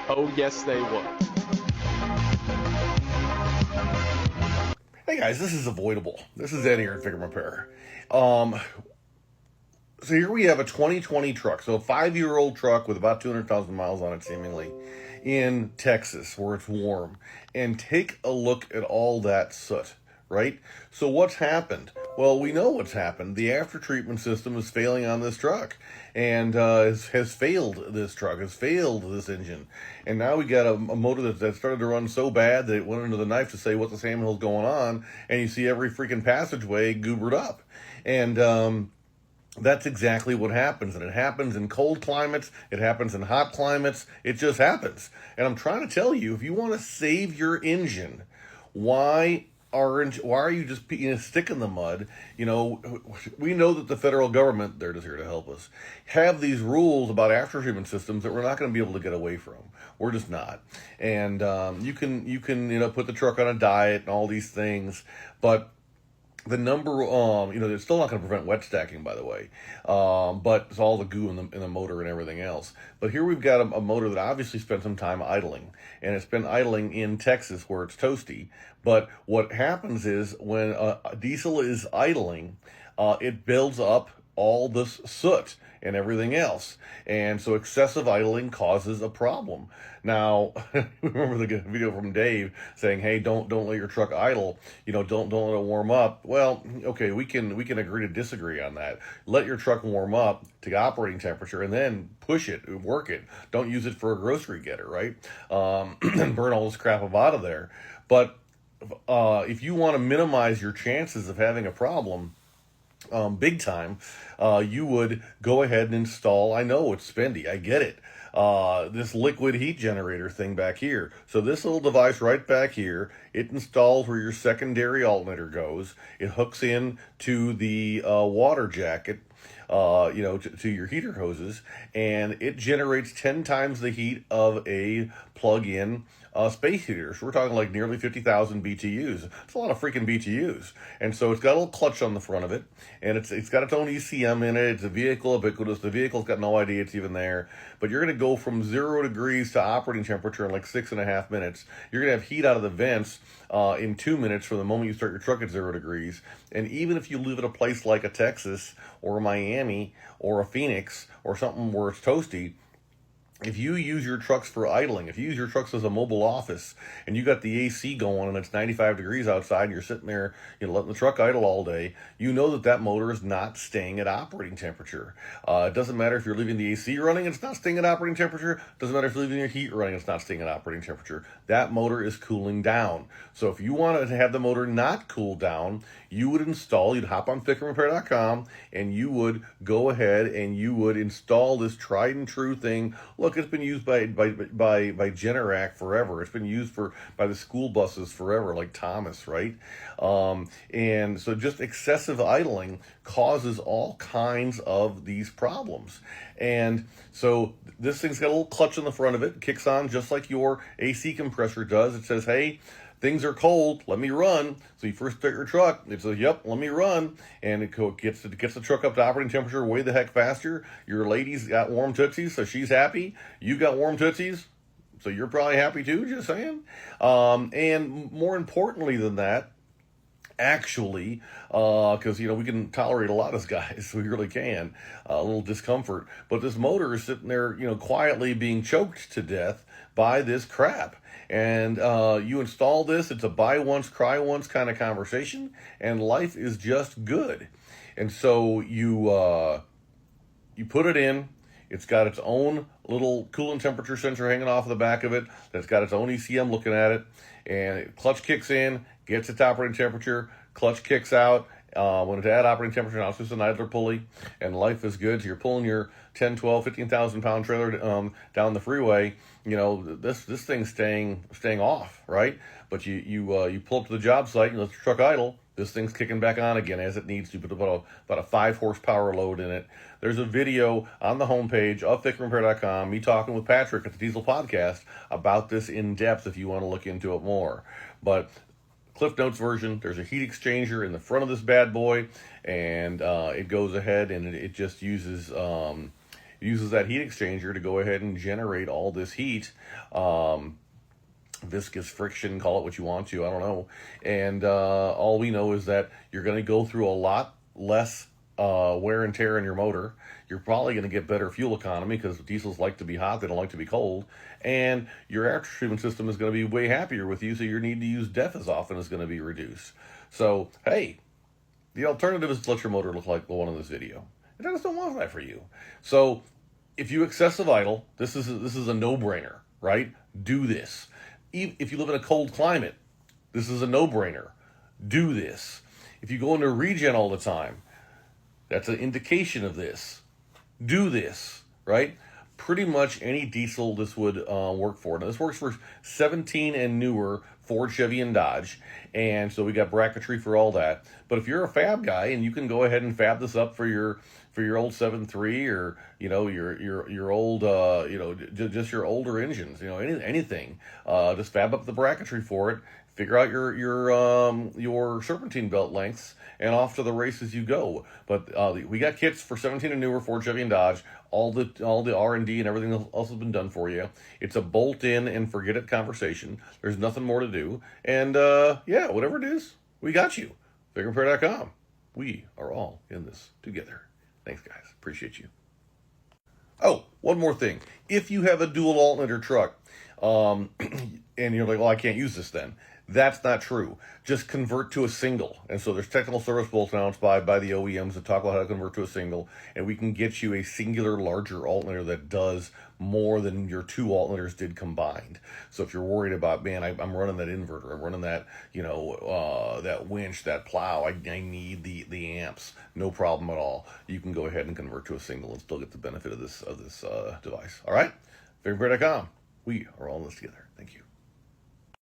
Oh, yes, they would. Hey guys, this is Avoidable. This is Ed here at FICM Repair. Um, so here we have a 2020 truck, so a 5-year-old truck with about 200,000 miles on it seemingly, in Texas where it's warm. And take a look at all that soot, right? So what's happened? Well, we know what's happened. The after treatment system is failing on this truck, and has failed this truck, has failed this engine. And now we got a motor that started to run so bad that it went under the knife to say what the Sam Hill's going on, and you see every freaking passageway goobered up. And that's exactly what happens, and it happens in cold climates, it happens in hot climates, it just happens. And I'm trying to tell you, if you want to save your engine, why are you just being a stick in the mud? You know, we know that the federal government, they're just here to help us, have these rules about after treatment systems that we're not going to be able to get away from. We're just not. And you can put the truck on a diet and all these things, but the number, it's still not going to prevent wet stacking, by the way, but it's all the goo in the motor and everything else. But here we've got a motor that obviously spent some time idling, and it's been idling in Texas where it's toasty. But what happens is when diesel is idling, it builds up all this soot and everything else. And so excessive idling causes a problem. Now, remember the video from Dave saying, hey, don't let your truck idle, don't let it warm up. Well, okay, we can agree to disagree on that. Let your truck warm up to operating temperature and then push it, work it. Don't use it for a grocery getter, right? And burn all this crap up out of there. But if you want to minimize your chances of having a problem, big time, you would go ahead and install, I know it's spendy, I get it, this liquid heat generator thing back here. So this little device right back here, it installs where your secondary alternator goes. It hooks in to the water jacket, to your heater hoses, and it generates 10 times the heat of a plug-in space heater. So we're talking like nearly 50,000 BTUs. It's a lot of freaking BTUs. And so it's got a little clutch on the front of it, and it's got its own ECM in it. It's a vehicle ubiquitous. The vehicle's got no idea it's even there. But you're going to go from 0 degrees to operating temperature in like 6.5 minutes. You're going to have heat out of the vents in 2 minutes from the moment you start your truck at 0 degrees. And even if you live at a place like a Texas or a Miami or a Phoenix or something where it's toasty, if you use your trucks for idling, if you use your trucks as a mobile office, and you got the AC going and it's 95 degrees outside and you're sitting there, letting the truck idle all day, you know that motor is not staying at operating temperature. It doesn't matter if you're leaving the AC running, it's not staying at operating temperature. It doesn't matter if you're leaving your heat running, it's not staying at operating temperature. That motor is cooling down. So if you wanted to have the motor not cool down, you'd hop on FICMRepair.com, and you would go ahead and you would install this tried and true thing. Look, it's been used by Generac forever. It's been used by the school buses forever, like Thomas, right? And so just excessive idling causes all kinds of these problems. And so this thing's got a little clutch on the front of it. It kicks on just like your AC compressor does. It says, hey, things are cold, let me run. So you first start your truck, it says, yep, let me run. And it gets the truck up to operating temperature way the heck faster. Your lady's got warm tootsies, so she's happy. You got warm tootsies, so you're probably happy too, just saying. And more importantly than that, actually, because we can tolerate a lot as guys, we really can, a little discomfort, but this motor is sitting there quietly being choked to death by this crap. And you install this, it's a buy once, cry once kind of conversation, and life is just good. And so you put it in. It's got its own little coolant temperature sensor hanging off the back of it. That's got its own ECM looking at it. And clutch kicks in, gets its operating temperature. Clutch kicks out. When it's at operating temperature, now it's just an idler pulley, and life is good. So you're pulling your 10, 12, 15,000 pound trailer down the freeway. This thing's staying off, right? But you pull up to the job site and let the truck idle. This thing's kicking back on again as it needs to. Put about a 5 horsepower load in it. There's a video on the homepage of FICMRepair.com, me talking with Patrick at the Diesel Podcast about this in depth if you want to look into it more. But Cliff Notes version, there's a heat exchanger in the front of this bad boy, and it goes ahead and it just uses It uses that heat exchanger to go ahead and generate all this heat. Viscous friction, call it what you want to, I don't know. And all we know is that you're going to go through a lot less wear and tear in your motor. You're probably going to get better fuel economy because diesels like to be hot, they don't like to be cold. And your after treatment system is going to be way happier with you, so your need to use DEF as often is going to be reduced. So, hey, the alternative is to let your motor look like the one in this video. And I just don't want that for you. So, if you excessive idle, this is a no-brainer, right? Do this. If you live in a cold climate, this is a no-brainer. Do this. If you go into regen all the time, that's an indication of this. Do this, right? Pretty much any diesel this would work for. Now, this works for 17 and newer Ford, Chevy, and Dodge, and so we got bracketry for all that. But if you're a fab guy and you can go ahead and fab this up for your old 7.3 or your old just your older engines, anything, just fab up the bracketry for it. Figure out your serpentine belt lengths, and off to the races you go. But we got kits for 17 and newer Ford, Chevy, and Dodge. All the R&D and everything else has been done for you. It's a bolt in and forget it conversation. There's nothing more to do. And whatever it is, we got you. FICMRepair.com. We are all in this together. Thanks, guys. Appreciate you. Oh, one more thing. If you have a dual alternator truck, and you're like, well, I can't use this then. That's not true. Just convert to a single. And so there's technical service bulletins announced by the OEMs that talk about how to convert to a single, and we can get you a singular larger alternator that does more than your two alternators did combined. So if you're worried about, man, I'm running that inverter, I'm running that, that winch, that plow, I need the amps, no problem at all. You can go ahead and convert to a single and still get the benefit of this device. All right? FICMRepair.com. We are all in this together. Thank you.